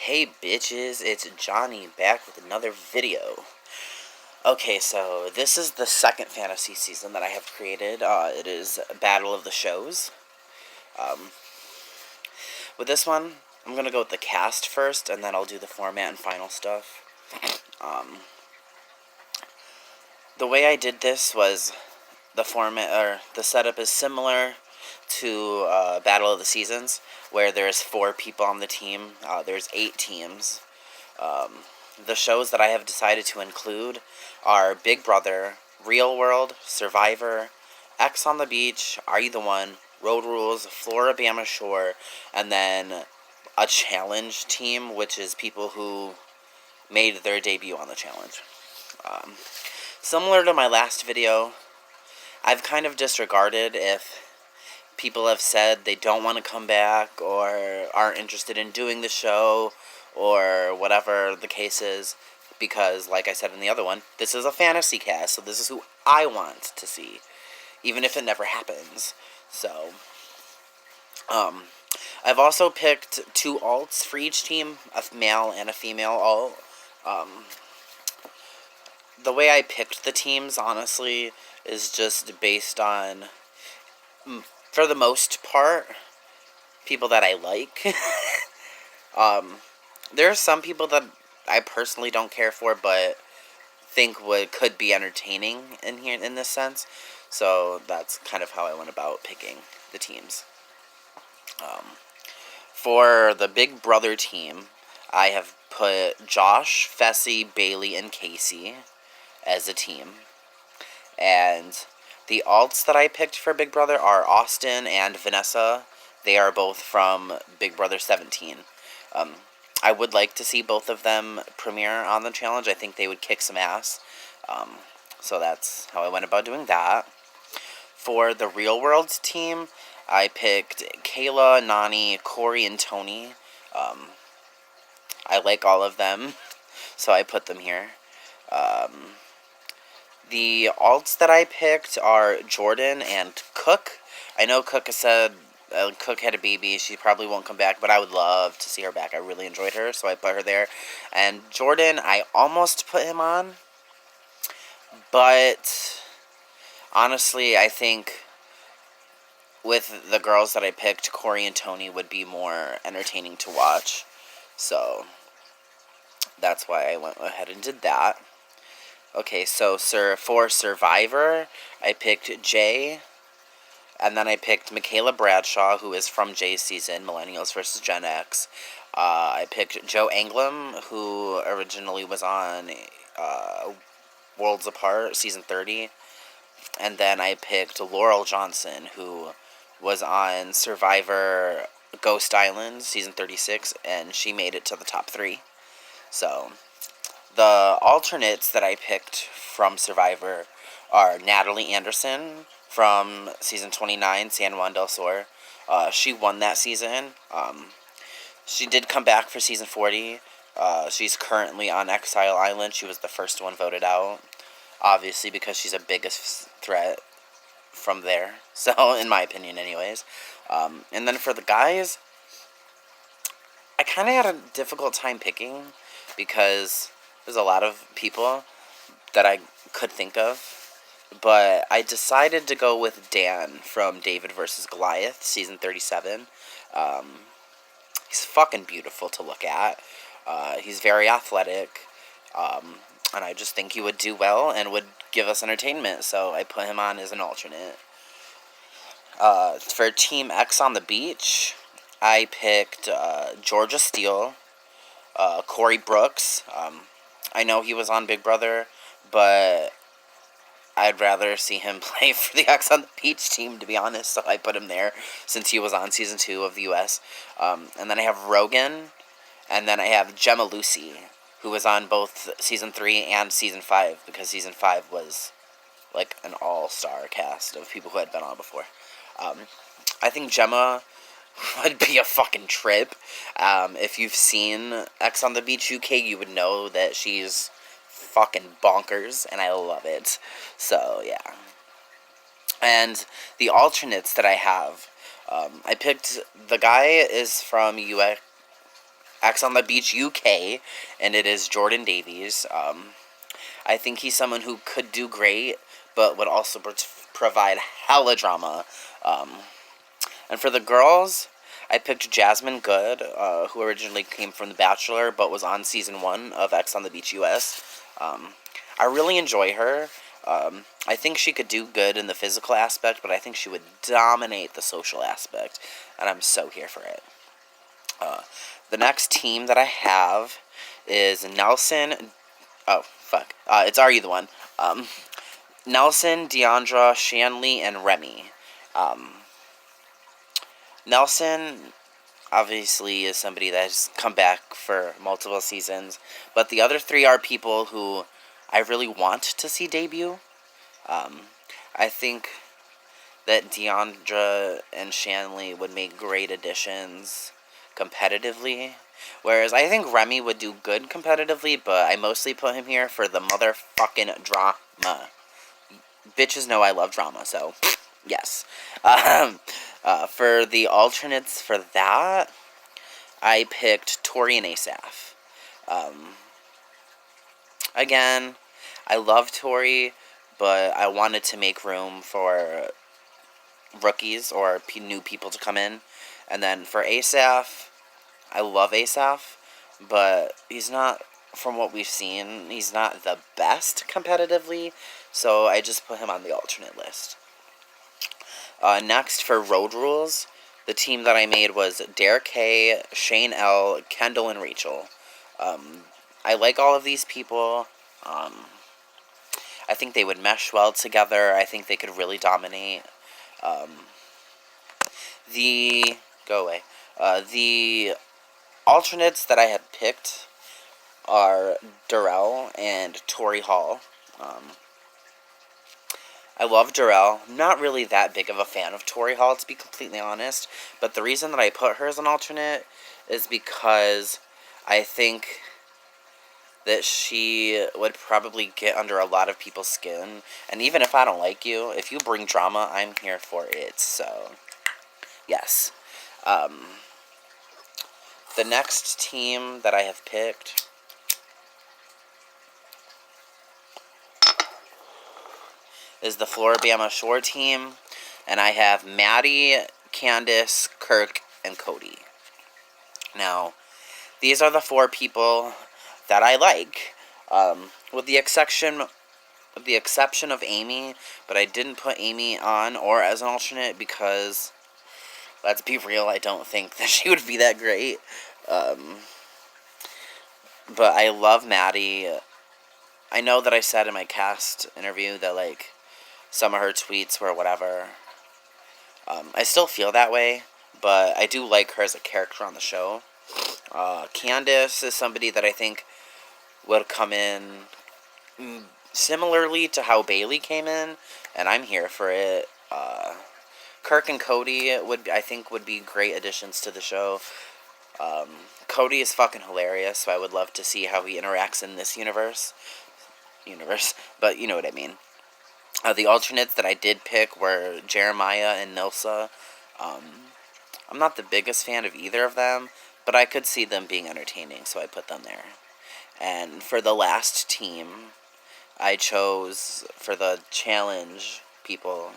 Hey bitches, it's Johnny back with another video. Okay, so this is the second fantasy season that I have created. It is Battle of the Shows. Um, with this one, I'm gonna go with the cast first, and then I'll do the format and final stuff. The way I did this was the format or the setup is similar to Battle of the Seasons, where there's 4 people on the team. There's 8 teams. The shows that I have decided to include are Big Brother, Real World, Survivor, X on the Beach, Are You the One, Road Rules, Floribama Shore, and then a challenge team, which is people who made their debut on the challenge. Um, Similar to my last video, I've kind of disregarded if people have said they don't want to come back or aren't interested in doing the show or whatever the case is, because like I said in the other one, this is a fantasy cast, so this is who I want to see, even if it never happens. So I've also picked 2 alts for each team, a male and a female alt. The way I picked the teams, honestly, is just based on, for the most part, people that I like. There are some people that I personally don't care for, but think could be entertaining in this sense. So that's kind of how I went about picking the teams. For the Big Brother team, I have put Josh, Fessy, Bailey, and Casey as a team. And the alts that I picked for Big Brother are Austin and Vanessa. They are both from Big Brother 17. I would like to see both of them premiere on the challenge. I think they would kick some ass. So that's how I went about doing that. For the Real World team, I picked Kayla, Nani, Corey, and Tony. I like all of them, so I put them here. The alts that I picked are Jordan and Cook. I know Cook has said Cook had a baby. She probably won't come back, but I would love to see her back. I really enjoyed her, so I put her there. And Jordan, I almost put him on, but honestly, I think with the girls that I picked, Corey and Tony would be more entertaining to watch. So that's why I went ahead and did that. Okay, so for Survivor, I picked Jay, and then I picked Michaela Bradshaw, who is from Jay's season, Millennials vs. Gen X. I picked Joe Anglim, who originally was on Worlds Apart, season 30. And then I picked Laurel Johnson, who was on Survivor Ghost Island, season 36, and she made it to the top 3. So the alternates that I picked from Survivor are Natalie Anderson from season 29, San Juan del Sur. She won that season. She did come back for season 40. She's currently on Exile Island. She was the first one voted out, obviously because she's a biggest threat from there. So, in my opinion, anyways. And then for the guys, I kind of had a difficult time picking because there's a lot of people that I could think of. But I decided to go with Dan from David vs. Goliath, season 37. He's fucking beautiful to look at. He's very athletic. And I just think he would do well and would give us entertainment. So I put him on as an alternate. For Team X on the Beach, I picked Georgia Steele, Corey Brooks. I know he was on Big Brother, but I'd rather see him play for the X on the Beach team, to be honest, so I put him there since he was on season 2 of the US. And then I have Rogan, and then I have Gemma Lucy, who was on both season 3 and season 5, because season 5 was like an all-star cast of people who had been on before. I think Gemma would be a fucking trip. If you've seen X on the Beach UK, you would know that she's fucking bonkers, and I love it. So, yeah. And the alternates that I have, I picked, the guy is from Ex on the Beach UK, and it is Jordan Davies. I think he's someone who could do great, but would also provide hella drama. Um, and for the girls, I picked Jasmine Good, who originally came from The Bachelor, but was on season 1 of Ex on the Beach US. I really enjoy her. I think she could do good in the physical aspect, but I think she would dominate the social aspect, and I'm so here for it. The next team that I have is Nelson. Oh, fuck. It's Are You the One? Nelson, Deandra, Shanley, and Remy. Um, Nelson obviously is somebody that has come back for multiple seasons, but the other three are people who I really want to see debut. Um, I think that Deandra and Shanley would make great additions competitively, whereas I think Remy would do good competitively, but I mostly put him here for the motherfucking drama. Bitches know I love drama, so yes. For the alternates for that, I picked Tori and Asaph. Again, I love Tori, but I wanted to make room for rookies or new people to come in. And then for Asaph, I love Asaph, but he's not, from what we've seen, he's not the best competitively, so I just put him on the alternate list. Next, for Road Rules, the team that I made was Derek K, Shane L, Kendall, and Rachel. I like all of these people. I think they would mesh well together. I think they could really dominate. The Go away. The alternates that I had picked are Darrell and Tori Hall. I love Darrell. I'm not really that big of a fan of Tori Hall, to be completely honest. But the reason that I put her as an alternate is because I think that she would probably get under a lot of people's skin. And even if I don't like you, if you bring drama, I'm here for it. So, yes. The next team that I have picked is the Floribama Shore team, and I have Maddie, Candace, Kirk, and Cody. Now, these are the 4 people that I like, with the exception of Amy, but I didn't put Amy on or as an alternate because, let's be real, I don't think that she would be that great. But I love Maddie. I know that I said in my cast interview that, like, some of her tweets were whatever. I still feel that way, but I do like her as a character on the show. Candace is somebody that I think would come in similarly to how Bailey came in, and I'm here for it. Kirk and Cody I think would be great additions to the show. Cody is fucking hilarious, so I would love to see how he interacts in this universe, but you know what I mean. The alternates that I did pick were Jeremiah and Nilsa. I'm not the biggest fan of either of them, but I could see them being entertaining, so I put them there. And for the last team, I chose, for the challenge people,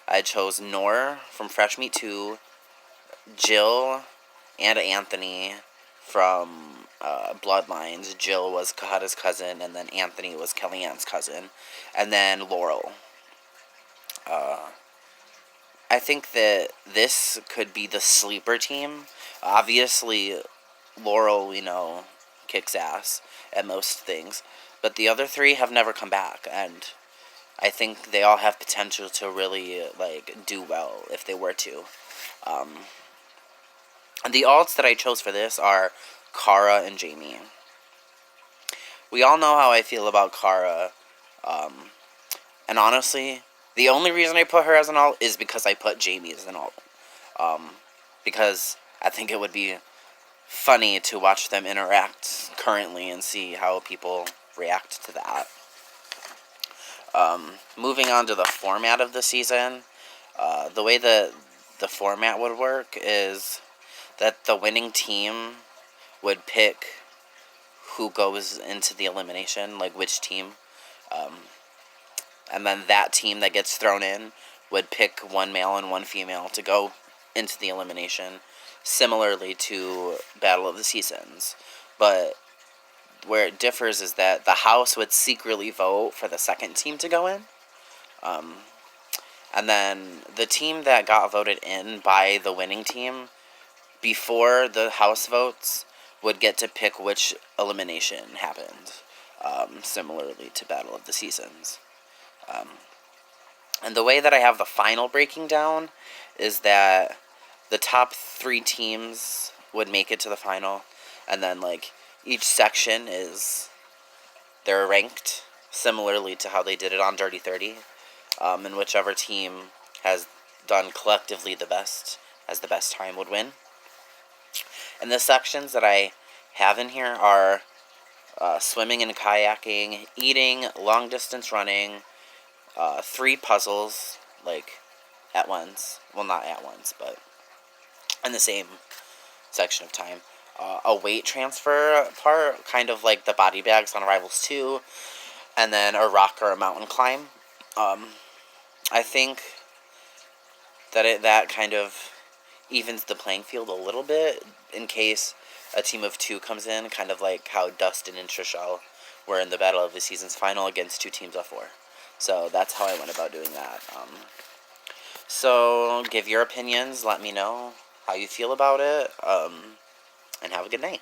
I chose Noor from Fresh Meat 2, Jill, and Anthony from Bloodlines. Jill was Kahada's cousin, and then Anthony was Kellyanne's cousin. And then Laurel. I think that this could be the sleeper team. Obviously, Laurel, kicks ass at most things. But the other 3 have never come back, and I think they all have potential to really, do well if they were to. And the alts that I chose for this are Cara and Jamie. We all know how I feel about Cara, and honestly, the only reason I put her as an alt is because I put Jamie as an alt. Because I think it would be funny to watch them interact currently and see how people react to that. Moving on to the format of the season, the way that the format would work is that the winning team would pick who goes into the elimination, like which team. And then that team that gets thrown in would pick one male and one female to go into the elimination, similarly to Battle of the Seasons. But where it differs is that the house would secretly vote for the second team to go in. And then the team that got voted in by the winning team before the house votes would get to pick which elimination happened, similarly to Battle of the Seasons. And the way that I have the final breaking down is that the top 3 teams would make it to the final, and then like each section they're ranked similarly to how they did it on Dirty 30, and whichever team has done collectively the best, has the best time, would win. And the sections that I have in here are swimming and kayaking, eating, long distance running, 3 puzzles, like at once. Well, not at once, but in the same section of time. A weight transfer part, kind of like the body bags on Rivals 2, and then a rock or a mountain climb. I think that kind of evens the playing field a little bit in case a team of 2 comes in, kind of like how Dustin and Trishelle were in the Battle of the Seasons final against 2 teams of 4. So that's how I went about doing that. So give your opinions, let me know how you feel about it, and have a good night.